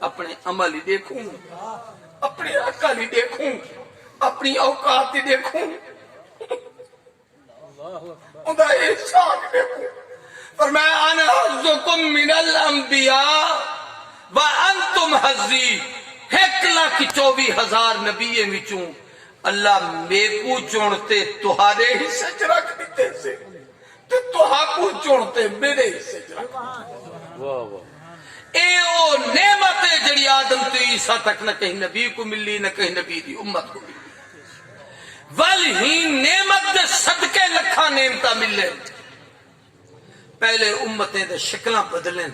اپنے عمل ہی دیکھوں، اپنی عقل ہی دیکھوں، اپنی اوقات ہی دیکھوں، اندھا احسان دیکھوں۔ فرمایا انا حظکم من الانبیاء وانتم حظی، 1,24,000 نبییں وچوں اللہ میکو چونتے تہارے حصے چ رکھ دیتے سے تے تہاکو چونتے میرے حصے چ رکھ دیتے۔ اے او نعمت ہے جڑی آدم تو عیسیٰ تک نہ کہیں نبی کو ملی نہ کہیں نبی دی امت کو ملی، والہی نعمت دے صدقے لکھاں نعمتاں ملے۔ پہلے امتیں دے شکلاں بدلیں،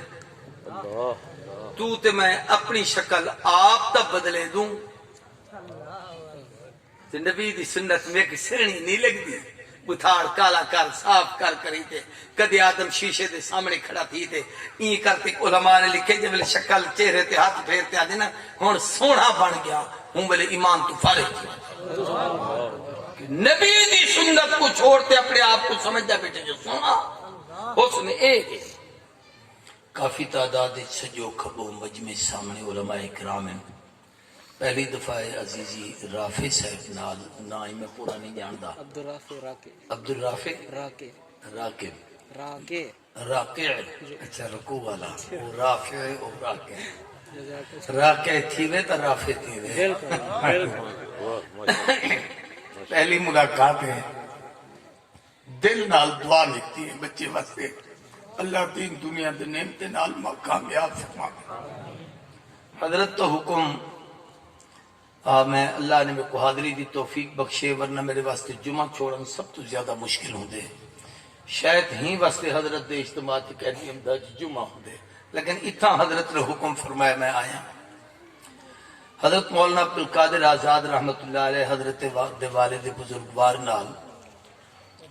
تو تے میں اپنی شکل آپ تا بدلے دوں تے نبی دی سنت میں ایک سہنی نہیں لگ دی، بتھاڑ کالا کر صاف کر کری تے کدی آدم شیشے دے سامنے کھڑا تھی تے این کرتے علماء نے لکھے جب شکل چہرے تے ہاتھ پھیرتے آدھے نا ہون سونا بن گیا ہوں بلے ایمان تو فارغ کیا۔ نبی دی سنت کو چھوڑتے اپنے آپ کو سمجھا بیٹے جو سونا حسن ایک ہے۔ کافی تعداد سجو کھبو مجمع سامنے علماء کرام ہیں۔ پہلی دفعہ عزیزی رافع صاحب نال نا ہی میں پورا نہیں جاندا، عبدالرافع راکع اچھا رکوع والا وہ رافع او راکع تھیوے تا رافع تھیوے۔ پہلی ملاقات ہے، دل نال دعا نکتی ہے بچے واسطے، اللہ دین دنیا دے نعمت نال کامیاب فرما۔ حضرت تو حکم میں اللہ نے میرے کو حاضری دی توفیق بخشے، ورنہ میرے واسطے جمعہ چھوڑن سب تو زیادہ مشکل ہوں دے، شاید ہی واسطے حضرت دے اجتماع کی کہنی ہم دج جمعہ ہوں دے، لیکن اتنا حضرت نے حکم فرمایا میں آیا۔ حضرت مولانا عبدالقادر آزاد رحمت اللہ علیہ حضرت دے والد بزرگوار نال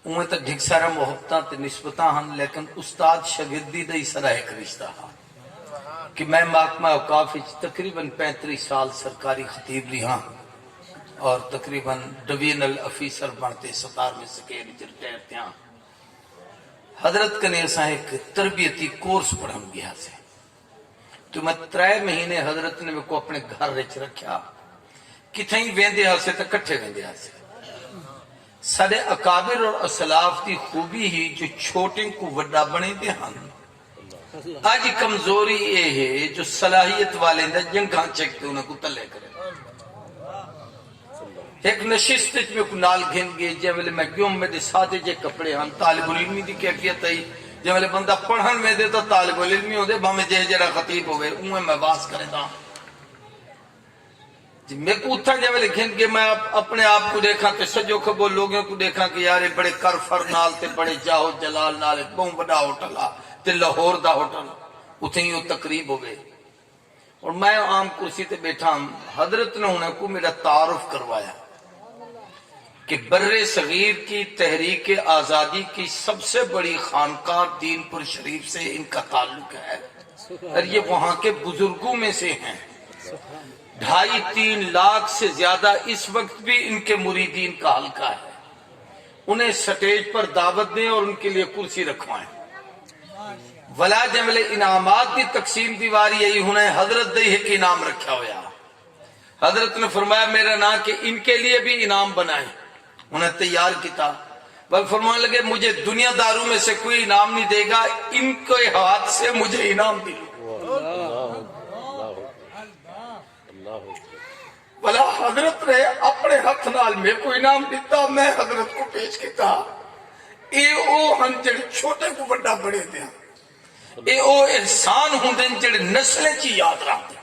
اوہ تک ڈھک سارا محبتاں تے نسبتاں ہن، لیکن استاد شاگردی دا ہی سارا ایک رشتہ ہاں کہ میں محکمہ اوقاف تقریباً 35 سال سرکاری خطیب رہا اور تقریباً ڈویژنل افیسر بنتے 17ویں سکیل ریٹائر تھے۔ حضرت کنے اساں ایک تربیتی کورس پڑھن گیا سے تو میں 3 مہینے حضرت نے میں کو اپنے گھر رچ رکھیا، کتھیں ویندے ہاسے تو کٹھے ویندے ہاسے۔ سارے اکابر اور اسلاف دی خوبی ہی جو چھوٹے کو وڈا بنے دے ہن، آج کمزوری یہ ہے جو صلاحیت والے دا جنگاں چکتے انہیں کو تلے کرے۔ ایک نشست میں کو نال گھن گئے جیولے میں گیوں میں دے سادے جے کپڑے ہم طالب علمی دی کیفیت ہے، جیولے بندہ پڑھن میں دے تو طالب علمی ہو دے بھامے جے جڑا خطیب ہوئے انہیں میں باس کرے دا۔ میں کو اتھا جیولے گھن گئے میں اپنے آپ کو دیکھا کہ سجو کھبو لوگوں کو دیکھا کہ یارے بڑے کرفر نال تے بڑے جاہو جلال نال بہن بڑا ہوٹل آ تے لاہور دا ہوٹل اتھیں ہی وہ تقریب ہوئے اور میں عام کرسی تے بیٹھا ہوں۔ حضرت نے انہیں کو میرا تعارف کروایا کہ بر صغیر کی تحریک آزادی کی سب سے بڑی خانقاہ دین پر شریف سے ان کا تعلق ہے اور یہ وہاں کے بزرگوں میں سے ہیں، 2.5-3 لاکھ سے زیادہ اس وقت بھی ان کے مریدین کا حلقہ ہے، انہیں سٹیج پر دعوت دیں اور ان کے لیے کرسی رکھوائیں۔ ولا جملے انعامات کی تقسیم دیواری یہی انہیں حضرت دے ایک انعام رکھا ہویا۔ حضرت نے فرمایا میرا نام کہ ان کے لیے بھی انعام بنائیں، انہیں تیار کیتا۔ وہ فرمانے لگے مجھے دنیا داروں میں سے کوئی انعام نہیں دے گا، ان کے ہاتھ سے مجھے انعام دی۔ بلا حضرت نے اپنے ہاتھ نال میں کو انعام دیتا، میں حضرت کو پیش کیتا۔ اے او ہن جڑے چھوٹے کو بڑا بڑے دیا، اے او احسان ہوندے جڑے نسلیں چی یاد رہتے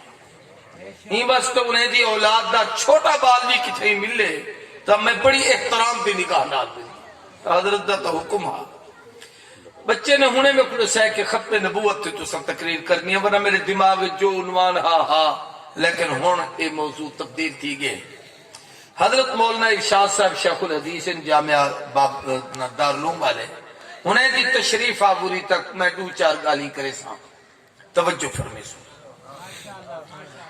ہی، بس تو انہیں دی اولاد دا چھوٹا بال بھی کتھے ملے تو میں بڑی احترام دی نگاہ نال دی۔ حضرت دا تو حکم ہاں بچے نے ہونے میں کڑے سہ کہ ختم نبوت تھی تو سب تقریر کرنی ہے، ورنہ میرے دماغ جو عنوان ہاں لیکن ہون یہ موضوع تبدیل تھی گئے۔ حضرت مولانا ارشاد صاحب شیخ الحدیث جامعہ دارالعلوم والے انہیں دی تشریف آوری تک میں 2-4 گالی کرے ساں، توجہ فرمے سو۔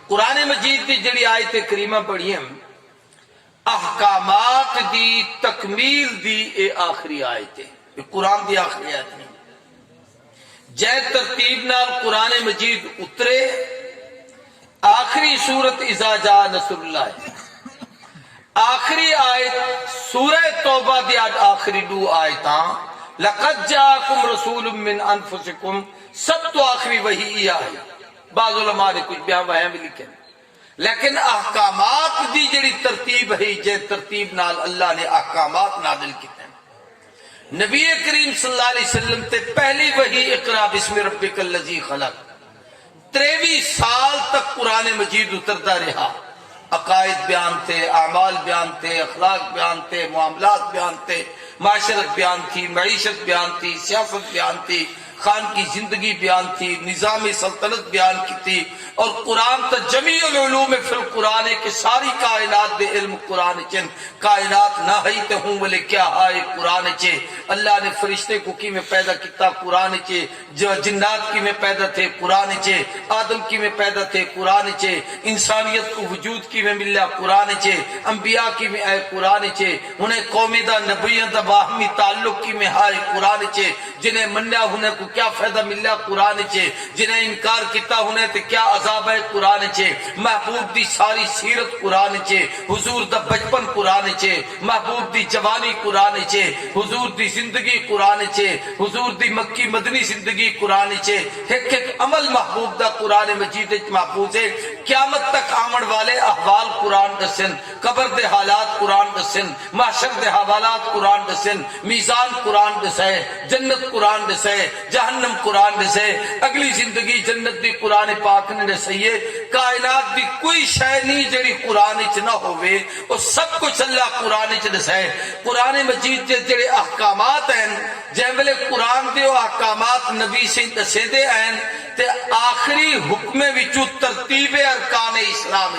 قرآن مجید دی جڑی آیت کریمہ پڑھی ہیں احکامات دی تکمیل دی اے آخری آیت ہے، یہ قرآن دی آخری آیت نہیں۔ جے ترتیب نال قرآن مجید اترے سورت اذا جاء نصر اللہ، آخری آیت سورہ توبہ دی آخری دو آیتاں لقد جاءکم رسول من انفسکم، سب تو آخری وہی آئی. بعض علماء نے کچھ بیان وہاں بھی لکھے، لیکن احکامات دی جڑی ترتیب ہے، جے ترتیب نال اللہ نے احکامات نازل کیتے ہیں. نبی کریم صلی اللہ علیہ وسلم تے پہلی وحی اقرا بسم ربک الذی خلق، 23 سال تک قرآن مجید اترتا رہا. عقائد بیان تھے، اعمال بیان تھے، اخلاق بیان تھے، معاملات بیان تھے، معاشرت بیان تھی، معیشت بیان تھی، سیاست بیان تھی، خان کی زندگی بیان تھی، نظام سلطنت بیان کی تھی. اور قرآن تا جمیع العلوم فی القرآن کے ساری کائنات دے علم قرآن چن، کائنات نہ ہی تے ہوں بلے کیا آئے قرآن چے. اللہ نے فرشتے کو کی میں پیدا کیتا قرآن چے، جو جنات کی میں پیدا تھے قرآن چے، آدم کی میں پیدا تھے قرآن چے، انسانیت کو وجود کی میں ملیا قرآن چے، انبیاء کی میں آئے قرآن چے، انہیں قومی دا نبیوں دا باہمی تعلق کی میں آئے قرآن چے، جنہیں منیا انہیں کو کیا فائدہ ملیا قرآن چے، جنہیں انکار کیتا انہیں تے کیا عذاب ہے قرآن چے. محبوب دی ساری سیرت قرآن چے، حضور دا بچپن قرآن چے، محبوب دی جوانی قرآن چے، حضور دی زندگی قرآن چے، حضور دی مکی مدنی زندگی قرآن چے. ایک ایک عمل محبوب دا قرآن مجید محفوظ ہے. قیامت تک آمن والے احوال قرآن دسن، قبر دے حالات قرآن دسن، محشر دے حوالات قرآن دسن، میزان قرآن دسے، جنت قرآن دسے، جہنم قرآن دسے، اگلی زندگی جنت دی قرآن پاک نے دسئیے. کائنات دی کوئی شے نہیں جڑی قرآن چ نہ ہوئے، وہ سب کچھ اللہ قرآن چ دسے. قرآن مجید دے جڑے احکامات ہیں، جے ویلے قرآن دے احکامات نبی سے دسے دے ہیں تے آخری حکم وچوں ترتیب ارکان اسلام،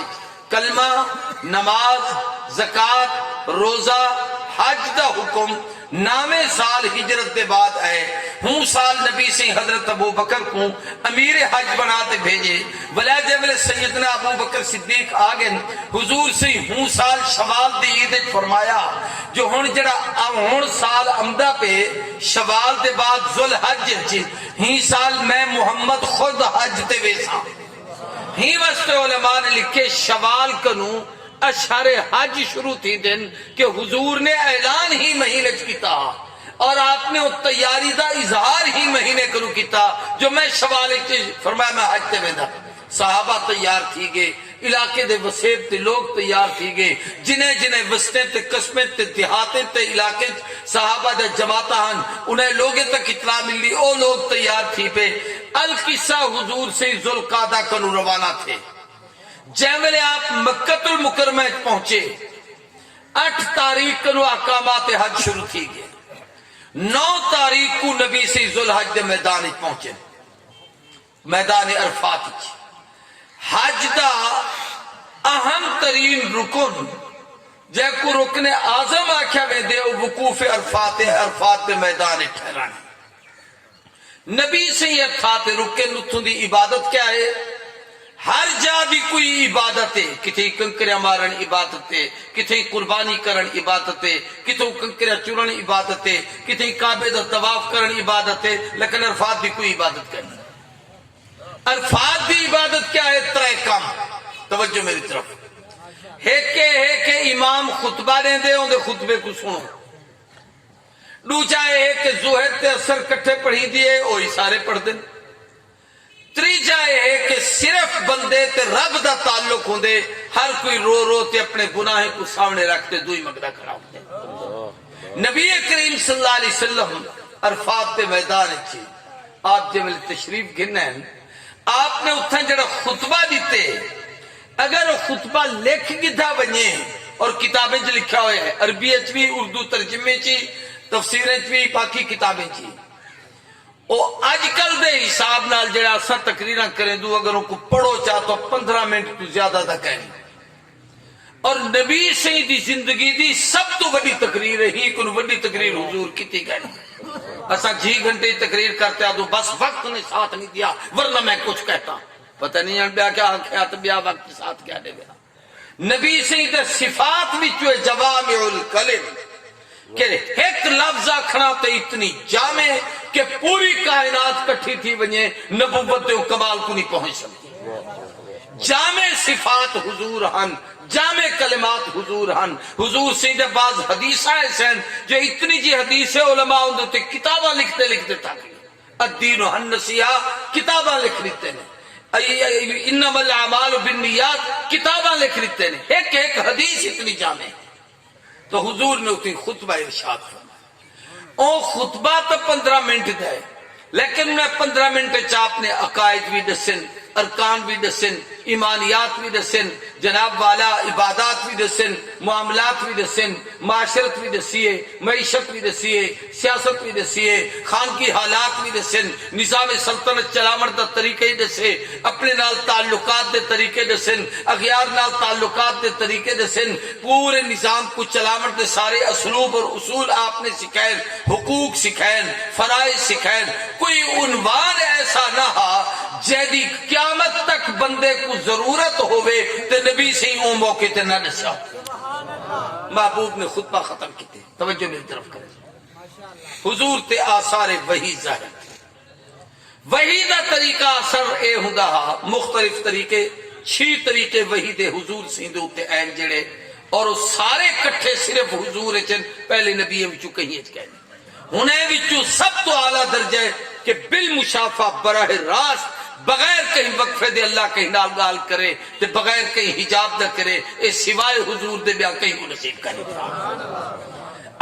کلمہ، نماز، زکات، روزہ، حج دا حکم 9 سال ہجرت دے بعد آئے. ہوں سال نبی سے حضرت ابو بکر کو امیر حج بناتے بھیجے. ولادے والے سیدنا ابو بکر صدیق آگے حضور سے ہوں سال شوال دی عید فرمایا جو ہن جڑا ہن سال امدہ پہ شوال دے بعد ذوالحج ہی سال میں محمد خود حج تے ویسا. ہی واسطے علماء نے لکھے شوال کنوں اشہر حج شروع تھی دن کہ حضور نے اعلان ہی مہینے کیتا اور آپ نے تیاری دا اظہار ہی مہینے کرو کیتا جو میں شوال فرمایا میں حج تے ویندا. صحابہ تیار تھی گئے، علاقے دے وسیب تے لوگ تیار تھی گئے، جنہیں جنہیں وسطے تے قسمیں تے دیہاتے تے علاقے صحابہ دے جماعتاں ہن انہیں لوگے تک اطلاع ملی، او لوگ تیار تھی پہ. القصہ حضور سے ذوالقعدہ کنو روانہ تھے. جیملے آپ مکہ المکرمہ پہنچے 8 تاریخ کو احکامات حج شروع تھی گئے. 9 تاریخ کو نبی سے ذوالحج دے میدان پہنچے، میدان عرفات. حج دا اہم ترین رکن جے کو رکن اعظم آکھیا ویندے او وقوف عرفات ہے. عرفات دے میدان ٹھہرانے نبی سے یہ تھا تے رکے نتھوں دی عبادت کیا ہے؟ ہر جا بھی کوئی عبادت ہے، کتھے کنکریاں مارن عبادت ہے، کتھے قربانی کرن عبادت ہے، کتھے کنکریاں چورن عبادت ہے، کتھے کعبے دا طواف کرن عبادت ہے، لیکن عرفات بھی کوئی عبادت کرنی. عرفات دی عبادت کیا ہے؟ 3 کام. توجہ میری طرف. ایک امام خطبہ دے دے ان دے خطبے کو سنو. دوجا ہے کہ ظہر تے اثر کٹھے پڑھی دیے وہی سارے پڑھ دیں. تیجا ہے کہ صرف بندے تے رب دا تعلق ہوندے، ہر کوئی رو رو تے اپنے گناہ کو سامنے رکھتے دوئی مگدہ کھڑا ہوتے. نبی کریم صلی اللہ علیہ وسلم عرفات تے میدان چی آپ جب تشریف گھنیں آپ نے اتھا جڑا خطبہ دیتے، اگر خطبہ لکھ گدھا بنیں اور کتابیں جو لکھا ہوئے ہیں عربی بھی، اردو ترجمے چی، تفسیریں بھی، باقی کتابیں چی، او آج کل دے حساب نال جڑا اسا تقریراں کریں دو اگر ان کو پڑھو چاہ تو 15 منٹ تو زیادہ دا کہیں. اور نبی سیدی زندگی دی سب تو بڑی تقریر ہے ہی کن بڑی تقریر حضور کی تھی کہیں. اسا 6 گھنٹے تقریر کرتے ہیں تو بس وقت نے ساتھ نہیں دیا ورنہ میں کچھ کہتا. پتہ نہیں ہے بیا کیا آنکھیات بیا وقت ساتھ کیا دے گیا. نبی سیدی صفات وچو جوامع الکلم کہ ایک لفظ آکھنا تے اتنی جامع کہ پوری کائنات کٹھی تھی ونجے نبوت دے کمال کو نہیں پہنچ سکتی. جامع صفات حضور ہن، جامع کلمات حضور ہن. حضور سے دے بعض حدیث ایسے ہیں جو اتنی جی حدیث ہے علماء اندر تے کتاباں لکھتے لکھتے تک الدین النصیحہ کتاباں لکھ لیتے ہیں، انما الاعمال بالنیات کتاباں لکھ لیتے ہیں، ایک ایک حدیث اتنی جامع ہے. تو حضور نے اتنی خطبہ ارشاد فرمایا. او خطبہ تو 15 منٹ دا ہے، لیکن انہیں 15 منٹ آپ نے عقائد بھی دسن، ارکان بھی دسن، ایمانیات بھی دسن، جناب والا عبادات بھی دسن، معاملات بھی دسن، معاشرت بھی دسیے، معیشت بھی دسیے، سیاست بھی دسیے، خان کی حالات بھی دسن، نظام سلطنت چلاون دا طریقے دسے، اپنے نال تعلقات دے طریقے دسن، اغیار نال تعلقات دے طریقے دسن، پورے نظام کو چلاون دے سارے اسلوب اور اصول آپ نے سکھائیں، حقوق سکھائیں، فرائض سکھائیں. کوئی عنوان ایسا نہ ہا جیدی قیامت تک بندے کو ضرورت ہوئے تے نبی سے ہی اون موقع تے نہ دسا. محبوب نے خطبہ ختم کیتے. توجہ میری طرف کریں. حضور تے آثار وحی ظاہر وحی دا طریقہ اثر اے ہوندا ہا مختلف طریقے 6 طریقے وحی دے حضور سے دے اوتے این جڑے اور وہ سارے کٹھے صرف حضور چن پہلے نبی وچوں کہیں اچ کہنے ہنے وچوں سب تو اعلی درجہ ہے کہ بالمشافہ براہ راست بغیر کہیں وقفے دے اللہ کہیں نال گال کرے تے بغیر کہیں حجاب نہ کرے اے سوائے حضور دے بیا کہیں کو نصیب کرے.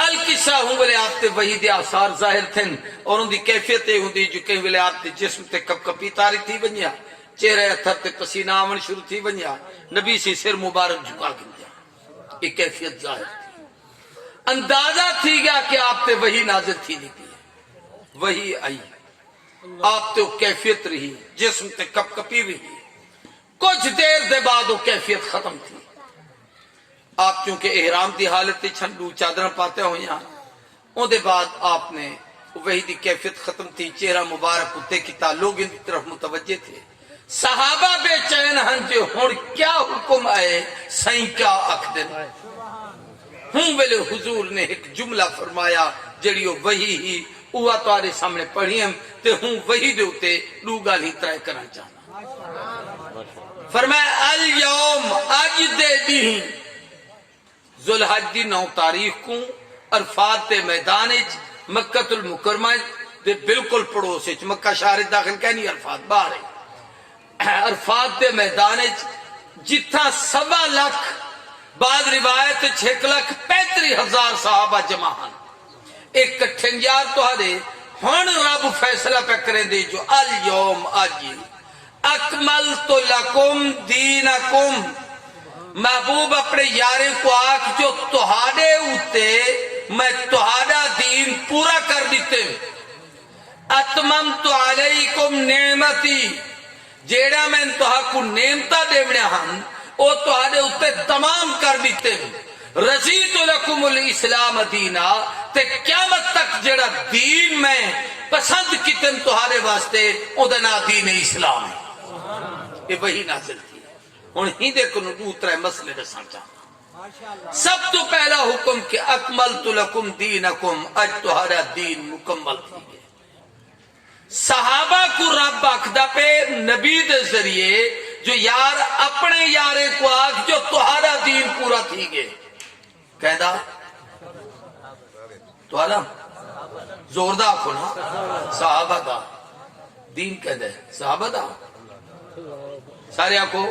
القصہ ہوں ویلے آپ تے وحی دے آثار ظاہر تھن اور ان دی کیفیت ہوندی جو کہیں ویلے آپ تے جسم تے کپ کپی تاری تھی ونیا، چہرے اتھر تے پسینہ آمن شروع تھی ونیا، نبی سے سر مبارک جھکا گیا. ایک کیفیت ظاہر تھی. اندازہ تھی گیا کہ آپ تے وحی نازل تھی نہیں تھی. وحی آئی آپ تے وہ کیفیت رہی، جسم تے کپ کپی بھی. کچھ دیر دے بعد وہ کیفیت ختم تھی. آپ چونکہ احرام دی حالت چھنڈو چادر پاتے ہوئے ہیں ان دے بعد آپ نے وہی دی کیفیت ختم تھی. چہرہ مبارک اتے کتا لوگ ان طرف متوجہ تھے. صحابہ بے چین ہن جو ہن کیا حکم آئے سائیں کیا اکھ دن. ہوں ویلے حضور نے ایک جملہ فرمایا جڑی وہی ہی اوہ تارے سامنے پڑھیم تے ہوں وہی دے ہوتے لوگا نہیں ترائے کرنا چاہنا. فرمایا الیوم آج دے دی ذوالحج دی 9 تاریخ کو عرفات دے میدان مکہ المکرمہ دے بالکل پڑوس مکہ شہر داخل کہنی عرفات باہر ہے. عرفات دے میدان جتھا 1.25 لاکھ بعد روایت 6,35,000 صحابہ جمع ہیں. ایک کٹھن یار تو ہرے ہن رب فیصلہ پہ کریں دے جو الیوم آج اکملت لکم دینکم. محبوب اپنے یارے کو آکھ جو تہاڑے ہوتے میں تہاڑا دین پورا کر دیتے. اتممت علیکم نعمتی جیڑا میں تہا کو نعمتہ دیونے ہن او تہاڑے ہوتے تمام کر دیتے. رضیت لکم الاسلام دینا تے قیامت تک جیڑا دین میں پسند کتن تہاڑے واسطے او دنا دین اسلام ہے. یہ وہی نازل تھی. ہن ہی دیکھو دوسرے مسئلے دساں چاہتا. سب تو پہلا حکم کہ اکملت لکم دینکم اج تہاڑا دین مکمل تھی گئے. صحابہ کو رب آکھدا پہ نبی دے ذریعے جو یار اپنے یارے کو آکھ جو تہاڑا دین پورا تھی گئے. کہدا تہاڑا زوردہ آکھو نا صحابہ دا دین کہدا ہے صحابہ دا سارے آکھو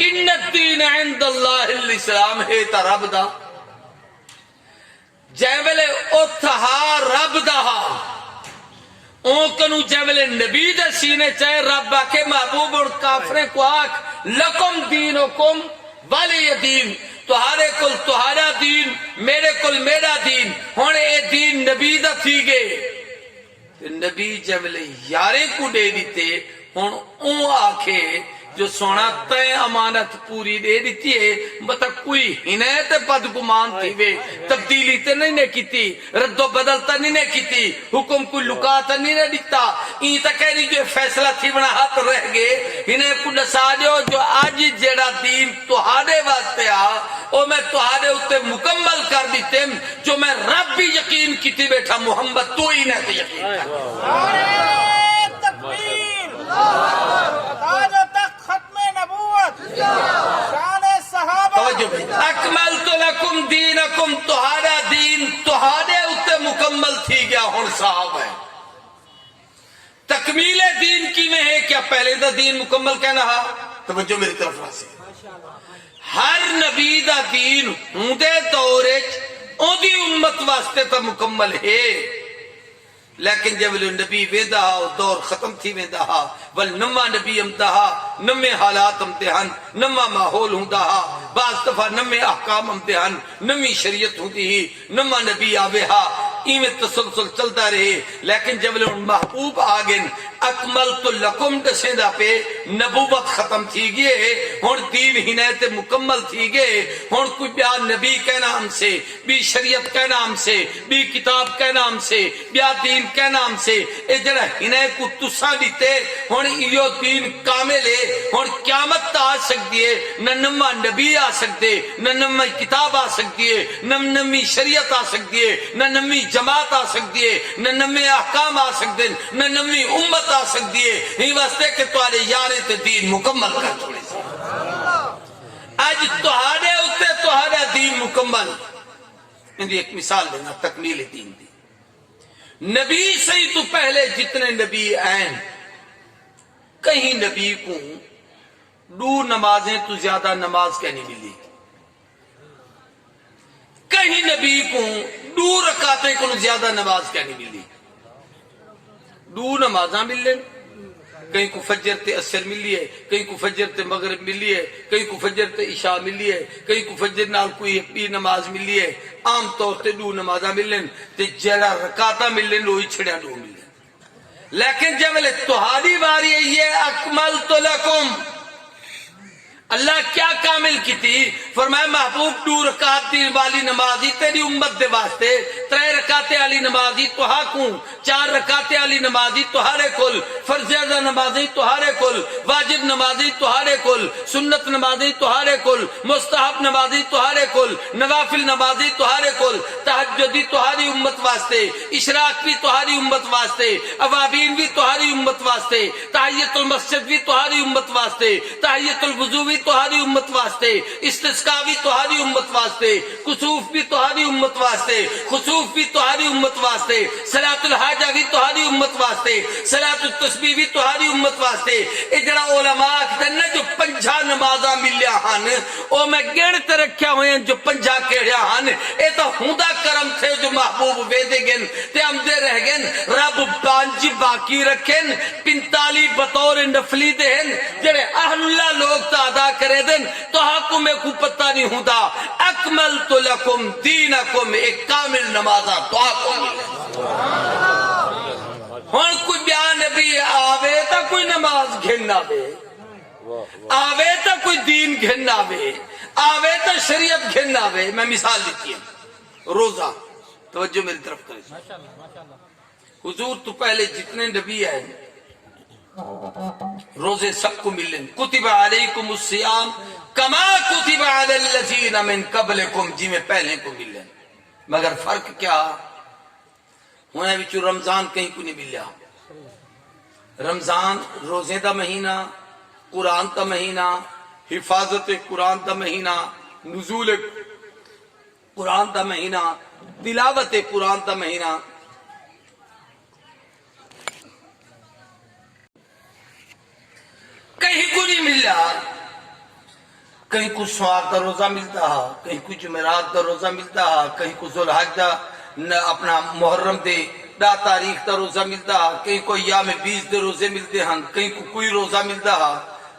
ان الدین عند اللہ الاسلام ہے تا رب دا جیولے اتہا رب دا اون کنو جیولے نبی دا سینے چاہے رب آکے محبوب اور کافریں کو آکھ لکم دینکم ولی دین تہارے کل تہارا دین میرے کل میرا دین ہونے اے دین نبی دا تھی گئے. نبی جیولے یارے کو دے دیتے ہون اون آکھے جو سونا تے امانت پوری دے دیتی ہے مطلب کوئی ہنایت بدگمان تھی وے تبدیلی تے نہیں نے کیتی رد و بدل تے نہیں نے کیتی حکم کو لکا تے نہیں نے دیتا. این تا کہہ رہی جو فیصلہ تھی بنا ہاتھ رہ گئے ہنے کو دسا دیو جو آج جیڑا دین تہاڑے واسطے آ او میں تہاڑے اتے مکمل کر دیتے جو میں رب بھی یقین کیتی بیٹھا محمد تو ہی نہیں یقین کر. تکبیر صاحب ہے تکمیل دین کی میں ہے کیا پہلے دا دین مکمل کہنا ہا توجہ میری طرف راسی ہر نبی دا دین ہوندے دورے اودی امت واسطے تا مکمل ہے لیکن جب نبی ویندہ ہا دور ختم تھی ویندہ ہا ول نما نبی امدہ ہا نمے حالات امتحان نما ماحول ہوندہ ہا بعض دفعہ نمے احکام امتحان نمی شریعت ہوندی ہی نما نبی آوے ہا ایمیں تسلسل چلتا رہے لیکن جب محبوب آگن اکملت لکم دسیندہ پہ نبوت ختم تھی گئے ہون دین ہی نیتے مکمل تھی گئے ہون کوئی بیا نبی کے نام سے بھی شریعت کے نام سے بھی کتاب کے نام سے بیا دین کے نام سے اے جڑا ہی نے کو تسا دیتے ہون ایو دین کامل ہے ہون قیامت تا آ سکتی ہے نہ نما نبی آ سکتے نہ نما کتاب آ سکتی ہے نہ نمی شریعت آ سکتی ہے نہ نمی جماعت آ سکتی ہے نہ نمی احکام آ سکتے نہ نمی امت آ سکتی ہے ہی واسطے کہ تمہارے یارے تے دین مکمل کر چھوڑے سے آج تمہارے اتے تمہارا دین مکمل اندھی ایک مثال دینا تکمیل دین دی نبی سے ہی تو پہلے جتنے نبی آئیں کہیں نبی کو دو نمازیں تو زیادہ نماز کہنی ملی کہیں نبی کو دو رکعتیں کو زیادہ نماز کہنی ملی دو نمازاں ملیں کہیں کو فجر تے عصر ملی ہے کہیں کو فجر تے مغرب ملی ہے کہیں کو فجر تے عشاء ملی ہے کہیں کو فجر نال کوئی پی نماز ملی ہے عام طور تے دو نمازاں ملیں تے جڑا رکعتاں ملیں لوئی چھڑیا دو ملیں لیکن جب تہاری باری ہے یہ اکملت لکم اللہ کیا کامل کی تھی فرمایا محبوب دو رکعت دی والی نمازی تیری امت دے واسطے ترے رکعتے والی نمازی تو ہاکوں چار رکعتے والی نمازی تو ہارے کل فرضیہ نمازی تو ہارے کل واجب نمازی تو ہارے کل سنت نمازی تو ہارے کل مستحب نمازی تو ہارے کل نوافل نمازی تو ہارے کل تہجدی تو ہاری امت واسطے اشراق بھی تو ہاری امت واسطے اوابین بھی تو ہاری امت واسطے تحیت المسجد بھی تو ہاری امت واسطے تحیت الوضو بھی تہاری امت واسطے استسقاء بھی تہاری امت واسطے کسوف بھی تہاری امت واسطے خسوف بھی تہاری امت واسطے صلاۃ الحاجہ بھی تہاری امت واسطے صلاۃ التسبیح بھی تہاری امت واسطے اے جڑا علماء کہتے ہیں جو 50 نمازاں ملیا ہن او میں گن تے رکھیا ہوئے جو 50 کیڑیا ہن اے تو ہوندا کرم تھے جو محبوب ویدے گن تے ہم دے رہ گن رب 5 باقی رکھن 45 بطور نفلی دہن جڑے اہل اللہ لوگ تا ادا کرے دن تو حکم کو پتہ نہیں ہوتا اکملت لکم دینکم ایک کامل نمازہ تو حکم ہون کوئی بیان نبی آوے تا کوئی نماز گھننا بے آوے تا کوئی دین گھننا بے آوے تا شریعت گھننا بے میں مثال دیتی ہوں روزہ توجہ میری طرف کریں حضور تو پہلے جتنے نبی آئے روزے سب کو ملیں کتب علیکم الصیام کما کتب علی الذین من قبلکم جی میں پہلے کو ملیں مگر فرق کیا ہونے وچ رمضان کہیں کو نہیں ملیا رمضان روزے دا مہینہ قرآن دا مہینہ حفاظت قرآن دا مہینہ نزول قرآن دا مہینہ تلاوت قرآن دا مہینہ کہیں کو نہیں ملا کہیں کو سوار دا روزہ ملتا ہے کہیں کو جمعرات دا روزہ ملتا ہے کہیں کو ذوالحج دا اپنا محرم دے دا تاریخ دا روزہ ملتا ہے کہیں کو ایام 20 دے روزے ملتے ہیں کہیں کو کوئی روزہ ملتا ہے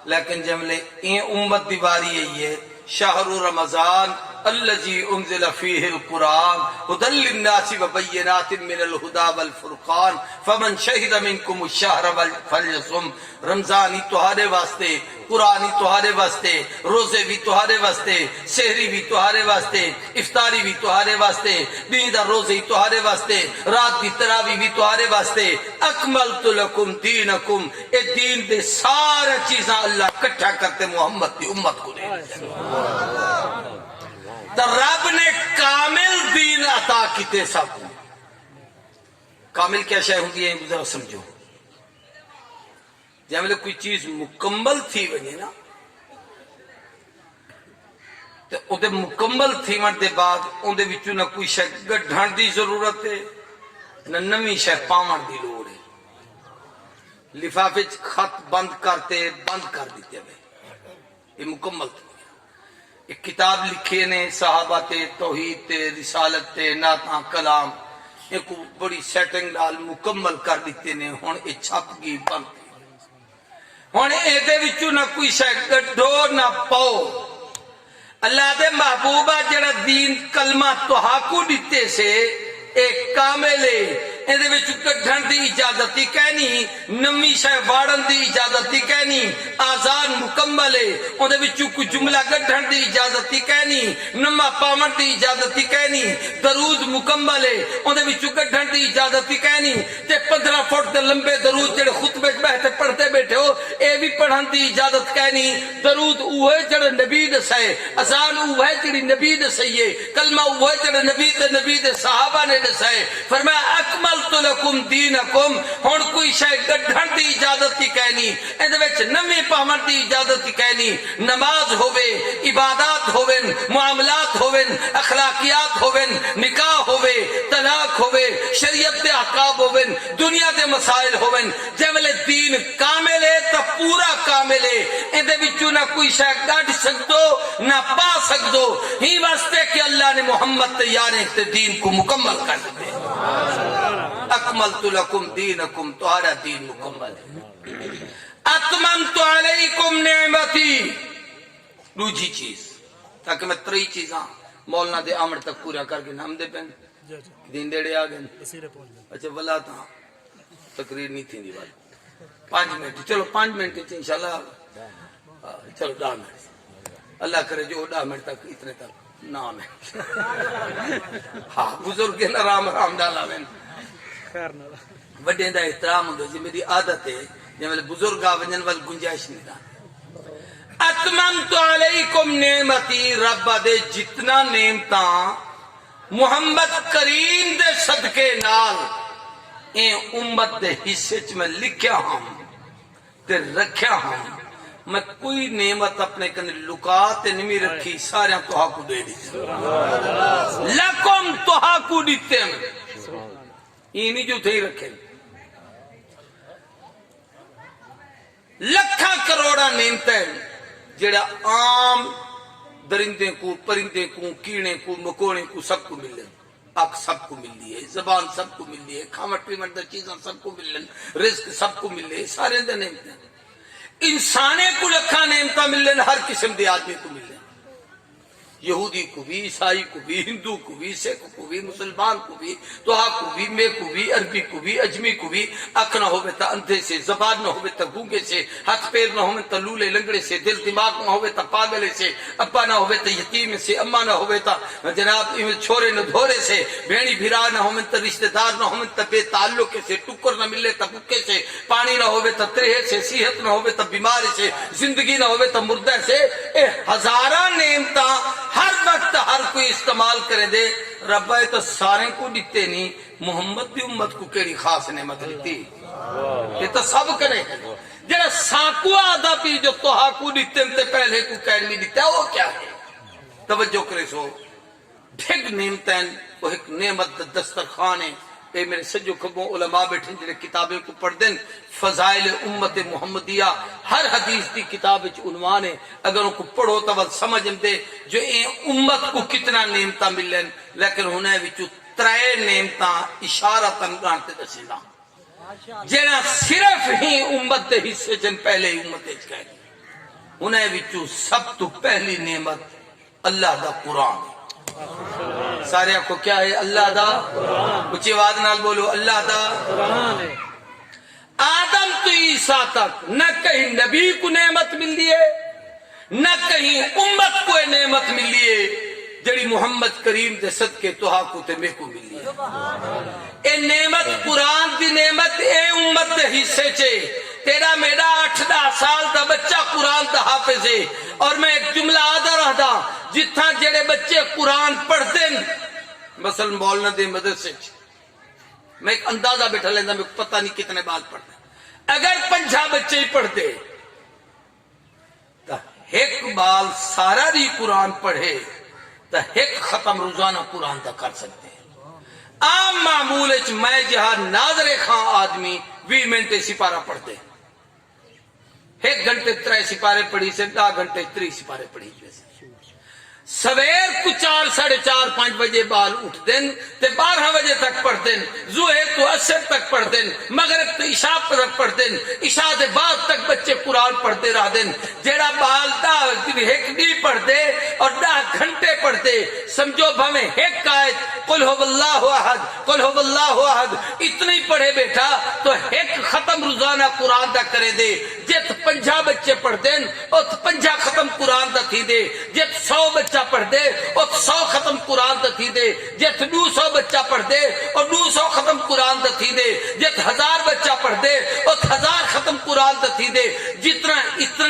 لیکن جملے این امت دیواری ہے یہ شہر رمضان الذي انزل فيه القرآن هدى للناس وبينات من الهدى والفرقان فمن شهد منكم الشهر فليصم رمضانی تہارے واسطے قرآنی تہارے واسطے روزے بھی تہارے واسطے سحری بھی تہارے واسطے افطاری بھی تہارے واسطے دین دا روزے تہارے واسطے رات دی تراویح بھی تہارے واسطے اکملت لکم دینکم اے دین دے سارا چیزاں اللہ کٹھا کرتے محمد دی امت کو دے تو رب نے کامل دین عطا کیتے سب کامل کیا شے ہوندی ہے ذرا سمجھو جب کوئی چیز مکمل تھی ونجے نا تو اودے مکمل تھی ون دے بعد اون دے وچوں نہ کوئی شے گڈھن دی ضرورت ہے نہ نویں شے پاون دی لوڑ ہے. لفافے خط بند کرتے بند کر دیتے ہوئے یہ مکمل تھی. ایک کتاب لکھے نے صحابہ تے توحید تے رسالت تے نعتاں کلام ایک بڑی سیٹنگ نال مکمل کر دیتے نے. ہن یہ چھپ گئی بند ہن اے وچوں نہ کوئی شے گڈھو نہ پاؤ. اللہ دے محبوبہ جڑا دین کلمہ تہاکو دیتے سے ایک کامل ہے. اندے وچ کڈھن دی اجازت ہی کہنی نمی شے واڑن دی اجازت ہی کہنی آزان مکمل ہے. اندے وچ کوئی جملہ کڈھن دی اجازت ہی کہنی نما پاون دی اجازت ہی کہنی درود مکمل ہے. اندے وچ کڈھن دی اجازت ہی کہنی تے 15 فٹ دے لمبے درود جڑے خطبے وچ بیٹھے پڑھتے بیٹھے ہو اے بھی پڑھن دی اجازت کہنی. درود اوہ جڑے نبی دسے اذان اوہ جڑی نبی دسے کلمہ اوہ جڑے نبی دے صحابہ نے دسے. فرمایا اکملت لکم دینکم. ہن کوئی شے گڈھن دی اجازت ہی کہنی اندے وچ نویں پاون دی اجازت ہی کہنی. نماز ہوے عبادات ہوون معاملات ہوون اخلاقیات ہوون نکاح ہوے طلاق ہوے شریعت دے احکام ہوون دنیا دے مسائل ہوون جے دین کامل ہے تو پورا کامل ہے. اندے وچوں نہ کوئی شے کڈ سکدو نہ پا سکدو ہی واسطے کہ اللہ نے محمد تیار ہے دین کو مکمل کر دے. اکملت لکم دینکم تمہارا دین مکمل ہے. اتممت علیکم نعمتی. دوسری چیز تاکہ میں تری چیزاں مولانا دے آمد تک پورا کر کے نام دے پہن دین دیڑے آگئے. اچھا ولا تھا تقریر نہیں تھی دی بات 5 منٹ چلو 5 منٹ انشاءاللہ چلو 10 منٹ اللہ کرے جو 10 منٹ تک اتنے تک نام ہے. ہاں بزرگ کے رام رام ڈالا میں وڈے دا احترام ہوندے جی میری عادت ہے جے ویلے بزرگ آ ونجن ول گنجائش نہیں دا. اتممت علیکم نعمتی. رب دے جتنا نعمتاں محمد کریم دے صدقے نال اے امت دے حصے چ میں لکھیا ہوں تے رکھیا ہوں. میں کوئی نعمت اپنے کنے لکا تے نہیں رکھی سارے تہاکو دے دی. لکم تہاکو دیتے ہیں یہ نہیں جو تھے رکھے. لکھاں کروڑا نعمتیں جڑا عام درندے کو پرندے کو کیڑے کو مکوڑے کو سب کو ملے. اک سب کو ملی ہے زبان سب کو ملی ہے کھاوٹ پیوٹ دی چیزاں سب کو ملن رزق سب کو ملے سارے دے نعمتیں. انسانے کو لکھاں نعمتاں ملن ہر قسم دے آدمی کو ملن. یہودی کو بھی عیسائی کو بھی ہندو کو بھی سکھ کو بھی مسلمان کو بھی توہا کو بھی میں کو بھی عربی کو بھی اجمی کو بھی. اکھ نہ ہوئے تا اندھے سے زبان نہ ہوئے تا گونگے سے ہاتھ پیر نہ ہوئے تا لولے لنگڑے سے دل دماغ نہ ہوئے تا پاگلے سے ابا نہ ہوئے تا یتیم سے اما نہ ہوئے تا جناب چھوڑے نہ دھورے سے بھیڑی بھیرا نہ ہوئے تا رشتہ دار نہ ہوئے تا بے تعلق سے ٹکر نہ ملے تا بکے سے پانی نہ ہوئے تا ترہے سے صحت نہ ہوئے تا بیمار سے زندگی نہ ہوئے تا مردہ سے. اے ہزاراں نعمتاں ہر وقت ہر کوئی استعمال کرے دے. رب تو سارے کو دیتے نہیں محمد دی امت کو کیڑی خاص نعمت دیتی یہ تو سب کرے. جڑا ساکو آدھا پی جو توہا کو دیتے تے پہلے کو کہن نہیں دیتا وہ کیا ہے. توجہ کرے سو ڈھگ نعمتیں وہ ایک نعمت دسترخوان ہے. اے میرے سجو کھبوں علماء بیٹھیں جنہیں کتابیں کو پڑھ دیں فضائل امت محمدیہ ہر حدیث دی کتاب وچ عنوان ہے. اگر ان کو پڑھو تو وہ سمجھ دے جو اے امت کو کتنا نعمتاں ملن. لیکن انہیں وچوں 3 نعمتاں اشارتاً گانتے دسیداں جنہاں صرف ہی امت دے حصے جن پہلے ہی امت وچ کہہ گئی. انہیں وچوں سب تو پہلی نعمت اللہ دا قرآن. سارے کو کیا ہے اللہ دا اچھی آواز نال بولو اللہ دا قرآن ہے. آدم تو عیسیٰ تک نہ کہیں نبی کو نعمت ملی ہے نہ کہیں امت کو نعمت ملی ہے جڑی محمد کریم دے صدقے توہا کو تے میں کو ملی ہے. اے نعمت قرآن دی نعمت اے امت دے حصے چے. تیرا میرا 8-10 سال دا بچہ قرآن دا حافظ ہے. اور میں ایک جملہ آدھا رہا دا جتھا جڑے بچے قرآن پڑھ دیں مثلا مولانا دے مدرسے میں ایک اندازہ بیٹھا لینا میں پتہ نہیں کتنے بات پڑھتے. اگر 5 بچے ہی پڑھتے تو ایک بال سارا دی قرآن پڑھے تو ایک ختم روزانہ قرآن دا کر سکتے. عام معمول میں جہاں ناظر خاں آدمی 20 منٹ سپارہ پڑھتے 1 گھنٹے 3 سپارے پڑھی سے 10 گھنٹے 3 سپارے پڑھی سویر کو 4 ساڑھے 4 5 بجے بال اٹھ دین تے 12 بجے تک پڑھ دین ظہر تو عصر تک پڑھ دین مغرب تو عشاء تک پڑھ دین عشاء دے بعد تک بچے قرآن پڑھتے رہ دین جیڑا بال 1 نہیں پڑھ دے اور 10 گھنٹے پڑھ دے سمجھو بھمیں 1 آیت قل هو اللہ احد قل هو اللہ احد اتنی پڑھے بیٹھا تو 1 ختم روزانہ قرآن دا کرے دے جت 50 بچے پڑھ دین اور 50 ختم قرآن دا تھی دے جت 100 بچہ پڑھ دے اور 100 ختم قرآن دا تھی دے جت 200 بچہ پڑھ دے اور 200 ختم قرآن دا تھی دے جت 1000 بچہ پڑھ دے اور 1000 ختم قرآن دا تھی دے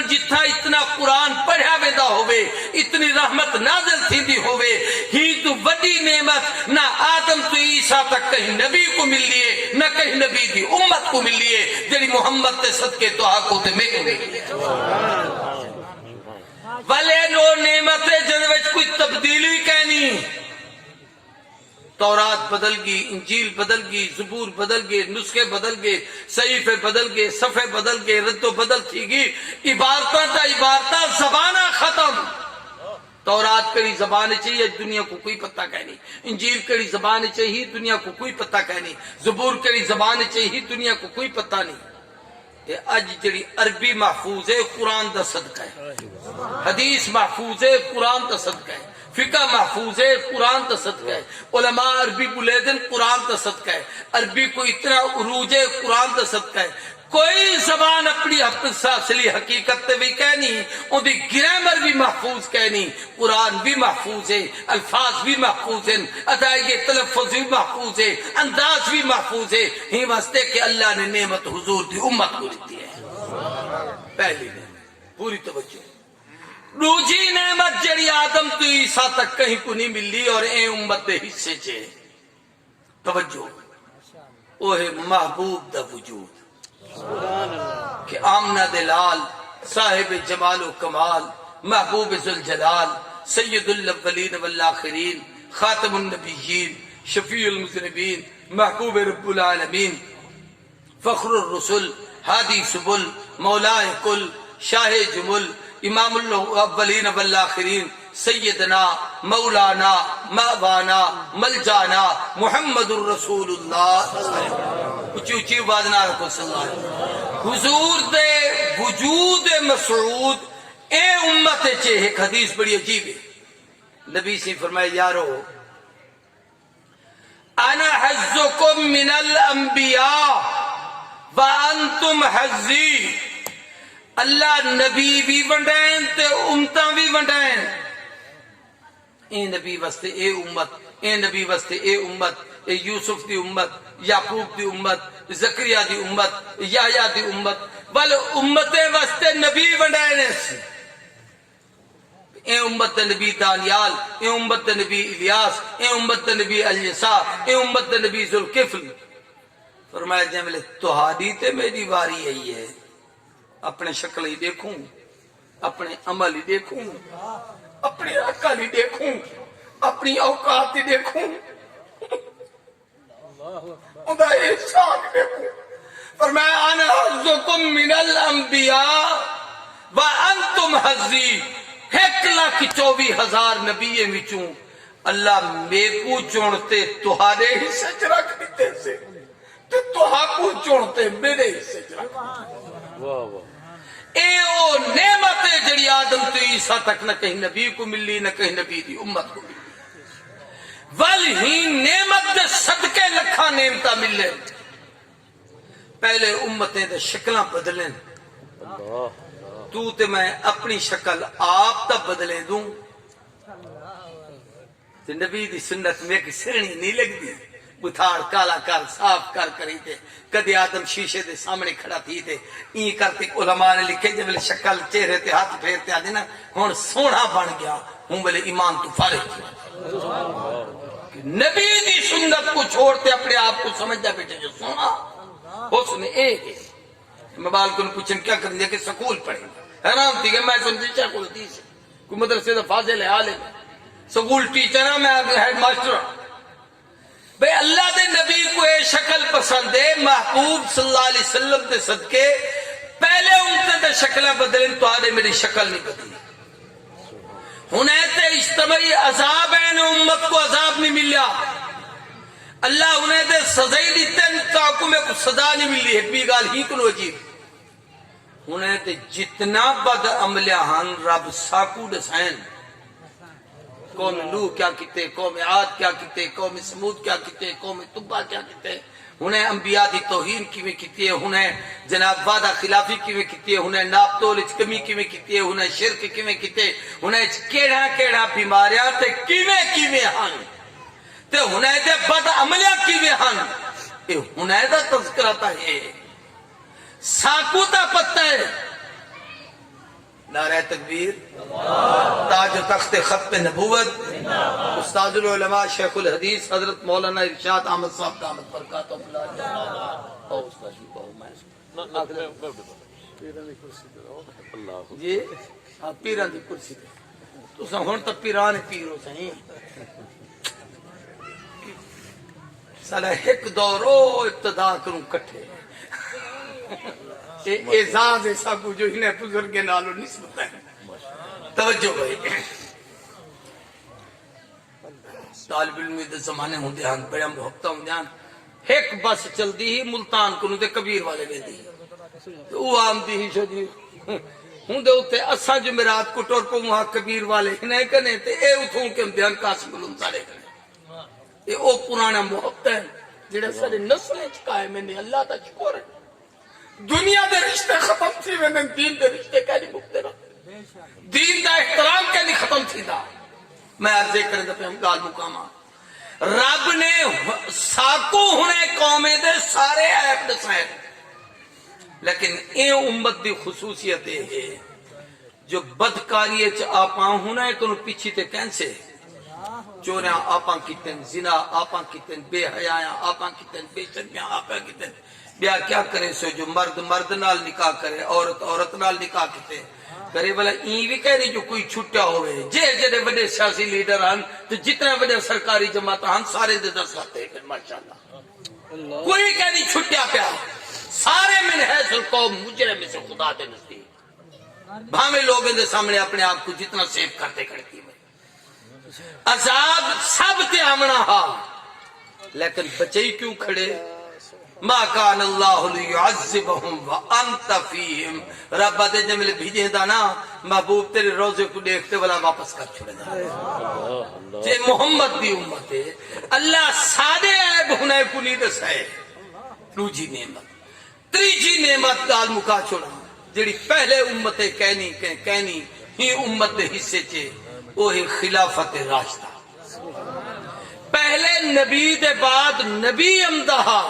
جتنا قرآن پڑھا ویدا ہوئے اتنی رحمت نازل تھی دی ہوئے ہی تو وڈی نعمت نہ آدم تو عیسیٰ تک کہیں نبی کو مل لیے نہ کہیں نبی دی امت کو مل لیے جڑی محمد تے صدقے تو آکو تے میں کو مل لیے والے نو نعمت جن وچ کوئی تبدیلی کہنی تورات بدل گئی انجیل بدل گئی زبور بدل گئے نسخے بدل گئے صحیفے بدل گئے صفحے بدل گئے رد و بدل تھی گئی عبارتاں زبانہ ختم تورات کڑی زبان چاہیے دنیا کو کوئی پتہ کہنی انجیل کڑی زبان چاہیے دنیا کو کوئی پتہ کہنی زبور کڑی زبان چاہیے دنیا کو کوئی پتہ نہیں اج جڑی عربی محفوظ ہے قرآن دا صدقہ ہے حدیث محفوظ ہے قرآن دا صدقہ ہے فقہ محفوظ ہے قرآن دا صدقہ ہے علماء عربی بلیدن قرآن دا صدقہ ہے عربی کو اتنا عروج ہے قرآن دا صدقہ ہے کوئی زبان اپنی اصلی حقیقت تے بھی کہنی ان دی گرامر بھی محفوظ کہنی قرآن بھی محفوظ ہے الفاظ بھی محفوظ ہیں ادائیگی تلفظ بھی محفوظ ہے انداز بھی محفوظ ہے ہی واسطے کہ اللہ نے نعمت حضور دی امت کو دیتی ہے پہلی نعمت پوری توجہ دوسری نعمت جڑی آدم تو عیسیٰ تک کہیں کو نہیں ملی اور اے امت دے حصے چے توجہ وہ ہے محبوب دا وجود کہ آمنہ دلال صاحب جمال و کمال محبوب ذوالجلال سید الاولین والآخرین خاتم النبیین شفیع المذنبین محبوب رب العالمین فخر الرسل ہادی سبل مولا کل شاہ جمل امام الاولین والآخرین سیدنا مولانا مأوانا ملجانا محمد الرسول اللہ اچھی اچھی بادنا رکھو صلی اللہ علیہ وسلم حضور دے وجود مسعود اے امت چے ایک حدیث بڑی عجیب ہے نبی سے فرمائے یارو انا حزکم من الانبیاء وانتم حزی اللہ نبی بھی ونڈائیں تے امتاں بھی ونڈائیں اے نبی واسطے اے امت اے نبی واسطے اے امت اے یوسف دی امت یعقوب دی امت زکریا دی امت یحییٰ دی امت بل امتیں واسطے نبی ونڈائیں اے امت نبی دانیال اے امت نبی الیاس اے امت نبی الیسا اے امت نبی ذوالکفل فرمایا جملے تہاڈی تے میری واری آئی ہے اپنے شکل ہی دیکھوں اپنے عمل ہی دیکھوں اپنی عقل ہی دیکھوں اپنی اوقات ہی دیکھوں اندھا احسان دیکھوں فرمایا انا حظکم من الانبیاء وانتم حظی 1,24,000 نبییں وچوں اللہ میکو چونتے تہاڈے حصے چ رکھ دیتے سے تے تہاکو چونتے میرے حصے چ رکھ اے او نعمت ہے جڑی آدم تو عیسیٰ تک نہ کہیں نبی کو ملی نہ کہیں نبی دی امت کو ملی ول ہی نعمت دے صدقے لکھاں نعمتاں ملے پہلے امتیں دے شکلاں بدلیں تو تے میں اپنی شکل آپ تا بدلے دوں تے نبی دی سنت میں کہ سرنی نہیں لگ دی بتھاڑ کالا کر صاف کر کری تے کدی آدم شیشے دے سامنے کھڑا تھی تے این کرتے علماء نے لکھے جب شکل چہرے تے ہاتھ پھیرتے آدھے نا ہون سونا بن گیا ہوں بلے ایمان تو فارغ کیا نبی دی سنت کو چھوڑتے اپنے آپ کو سمجھ جا بیٹے جو سونا حسن ایک ہے میں بالکل پوچھیں کیا کریں گے کہ سکول پڑھیں حیران تھی کہ میں سمجھی چاہ کوئی تیس کوئی مدرسے دا فاضل ہے عالم سکول ٹیچر ہے میں ہیڈ ماسٹر بے اللہ دے نبی کو یہ شکل پسند ہے، محبوب صلی اللہ علیہ وسلم دے صدقے پہلے امتے دے شکلیں بدلیں تو آدھے میری شکل نہیں بدلی. انہیں تے اجتماعی عذاب ہے، امت کو عذاب نہیں ملیا. اللہ انہیں دے سزائی دیتے ہیں تاکہ میں کو سزا نہیں ملی ہے. بھی گال ہی کنو عجیب انہیں تے جتنا بد عملیاں ہن رب ساکو دسائن. قوم نوح کیا کیتے، قوم عاد کیا کیتے، قوم سمود کیا کیتے، قوم تبا کیا کیتے. انہیں انبیاء دی توہین کیویں کیتی ہے، انہیں جناب وعدہ خلافی کیویں کیتی ہے، انہیں ناپ تول وچ کمی کیویں کیتی ہے، انہیں شرک کیویں کیتے، انہیں کیڑا کیڑا بیماریاں تے کیویں کیویں ہن تے انہیں دے بد عملیاں کیویں ہن. اے انہیں دا تذکرہ تا ہے، ساکو تا پتہ ہے. نعرہ تکبیر، تاج و تخت ختم نبوت، استاد العلماء شیخ الحدیث حضرت مولانا ارشاد احمد صاحب دامت برکاتہ جی پیران دی کرسی تے تساں ہن تے پیران پیرو سہی سالا ایک دورو ابتدا کروں کٹھے اعزاز ایسا کو جو انہیں بزرگ نالو نسبت ہے. توجہ بھائی، طالب علمی دے زمانے ہوں دیان بڑا محبتہ ہوں دیان. ایک بس چل دی ہی ملتان کنو دے کبیر والے گئے دی وہ آم دی ہی شو دی ہوں دے ہوتے اساں جمعرات کو ٹور کو وہاں کبیر والے نہیں کنے تے اے اتھوں کے امتحان قاسم علم سارے کنے. اے او پرانا محبت ہے جڑے سارے نسلیں چکائے میں نے اللہ تا شکر ہے. دنیا دے رشتے ختم تھی میں نے دین دے رشتے کہہ نہیں مکتے رہا، دین دا احترام کہہ نہیں ختم تھی دا. میں عرضے کریں دے پہ ہم گال مقامہ رب نے ساکو ہونے قومیں دے سارے عیب دسائے، لیکن اے امت دی خصوصیت ہے جو بدکاری آپاں ہونا ہے تو پیچھے تے کینسے چوریاں آپاں کیتن، زنا آپاں کیتن، بے حیاں آپاں کیتن، بے شرمیاں آپاں کیتن. بیا کیا کرے سو جو مرد مرد نال نکاح کرے، عورت عورت نال نکاح کیتے کرے. بلا این بھی کہہ رہی جو کوئی چھٹا ہوئے جے جڑے بڑے سیاسی لیڈر ہن تو جتنے بڑے سرکاری جماعت ہن سارے دے دس لاتے ہیں ماشاءاللہ. کوئی کہہ نہیں چھٹیا پیا، سارے من حیث القوم مجرم میں سے خدا دے نزدیک بھامے لوگوں دے سامنے اپنے آپ کو جتنا سیف کرتے کرتی میں عذاب سب تے آمنا ہا. لیکن بچے کیوں کھڑے؟ ما کان اللہ لیعذبہم وانت فیہم. رب دے جملے بھیجے دا نا محبوب تیرے روزے کو دیکھتے والا واپس کر چھوڑے دا. جے محمد دی امت ہے اللہ سادے عیب ہونے کو نہیں دسائے. دوجی نعمت تریجی نعمت گال مکا چھوڑا جڑی پہلے امت کہنی ہی امت دے حصے چے وہی خلافت راشدہ. پہلے نبی دے بعد نبی امدہا.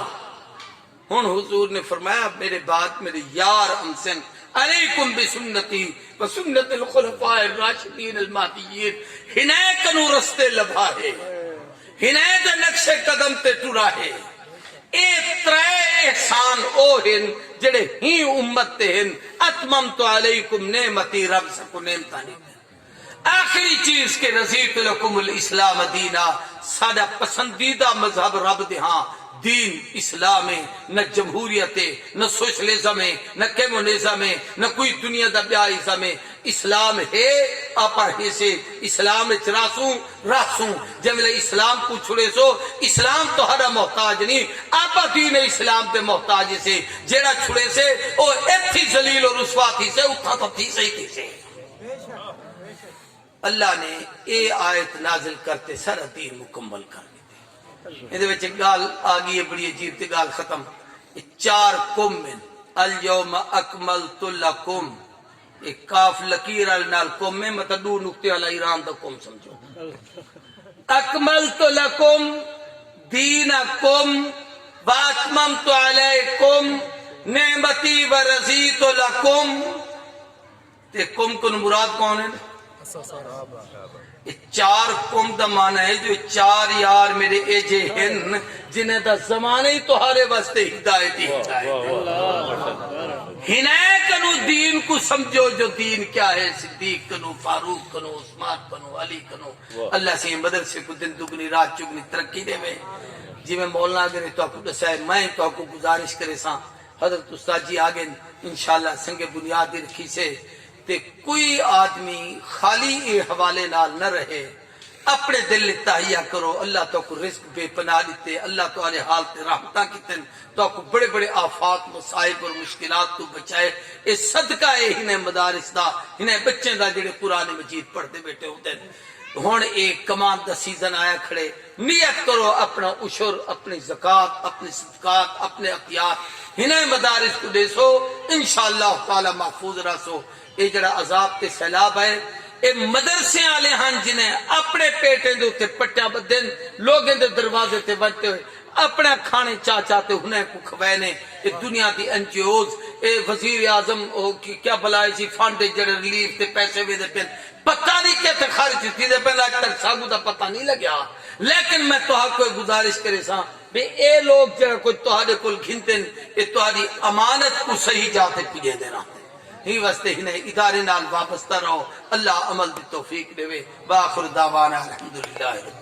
ہن حضور نے فرمایا میرے بعد میرے یار امسن علیکم بسنتی و سنت الخلفاء الراشدین المہدیین. ہنے کنو رستے لبھا ہے، ہنے دے نقش قدم تے ٹرا ہے. اے ترے احسان او ہن جڑے ہی امت تے ہن. اتممت علیکم نعمتی رب سکو نعمتانی. آخری چیز کے رضیت لکم الاسلام دینا. سادہ پسندیدہ مذہب رب دے ہاں دین اسلام ہے، نہ جمہوریت ہے، نہ سوشلزم ہے، نہ کمیونزم ہے، نہ کوئی دنیا دا بیائزم ہے. اسلام ہے آپا ہے سے اسلام راسوں جملے اسلام کو چھڑے سو اسلام تو ہر محتاج نہیں آپا دین اسلام دے محتاج سے جیڑا چھڑے سے او ایتھی ذلیل و رسوا تھی سے اتھا تو تھی سے. اللہ نے اے آیت نازل کرتے سارا دین مکمل کر دیتے. یہ گال آگئی ہے بڑی عجیب تے گال ختم. 4 کم من اليوم اکملت لکم. ایک کاف لکیر نال کم میں مطلب 2 نقطے والا ایران دا کم سمجھو. اکملت لکم دینکم واتممت علیکم نعمتی ورضیت لکم. تے کم کن مراد کون ہے؟ چار قوم دا مانا ہے جو چار یار میرے ایجے ہن جنہیں دا زمانے ہی تہارے واسطے ہدایت ہی ہنائے کنو دین کو سمجھو جو دین کیا ہے صدیق کنو فاروق کنو عثمان کنو علی کنو اللہ سے مدرسے کو دن دگنی رات چگنی ترقی دے میں جی میں مولانا دے تو آپ کو دسائے میں تو آپ کو گزارش کرے ساں حضرت استاد جی آگے انشاءاللہ سنگ بنیادی رکھی سے تے کوئی آدمی خالی اے حوالے نال نہ رہے اپنے دل تہیا کرو اللہ تو کو رزق بے پناہ دیتے اللہ تو آلے حال تے رحمتہ کیتن تو کو بڑے بڑے آفات مصائب اور مشکلات تو بچائے اے صدقہ اے ہنے مدارس دا ہنے بچے دا جڑے قرآن مجید پڑھتے بیٹھے ہوتے ہیں ہون ایک کمان دا سیزن آیا کھڑے نیت کرو اپنا عشر اپنی زکاة اپنے صدقات اپنے عطیات ہنے مدارس کو دے سو انشاءاللہ تعالی محفوظ رسو اے جڑا عذاب تے سیلاب ہے اے مدرسے آلے ہن جنہیں اپنے پیٹیں دے اتے پٹیا بدن لوگیں دے دروازے تے بنتے ہوئے اپنا کھانے چاہتے انہیں کو کھوینے اے دنیا دی انجیوز اے وزیر اعظم کیا بلائی سی فانڈے جڑے ریلیف تے پیسے بھی دے پین پتہ نہیں کہتے خارج تھی دے پین آج تک ساگو دا پتہ نہیں لگیا لیکن میں توہا کوئی گزارش کرے ساں بے اے لوگ جڑا کوئی توہارے کل گھنتن اے توہاری امانت کو صحیح جاتے پیجے دینا ہی واسطے ہی نہیں ادارے نال وابستہ رہو اللہ عمل دی توفیق دے وے باخر دعوانا الحمدللہ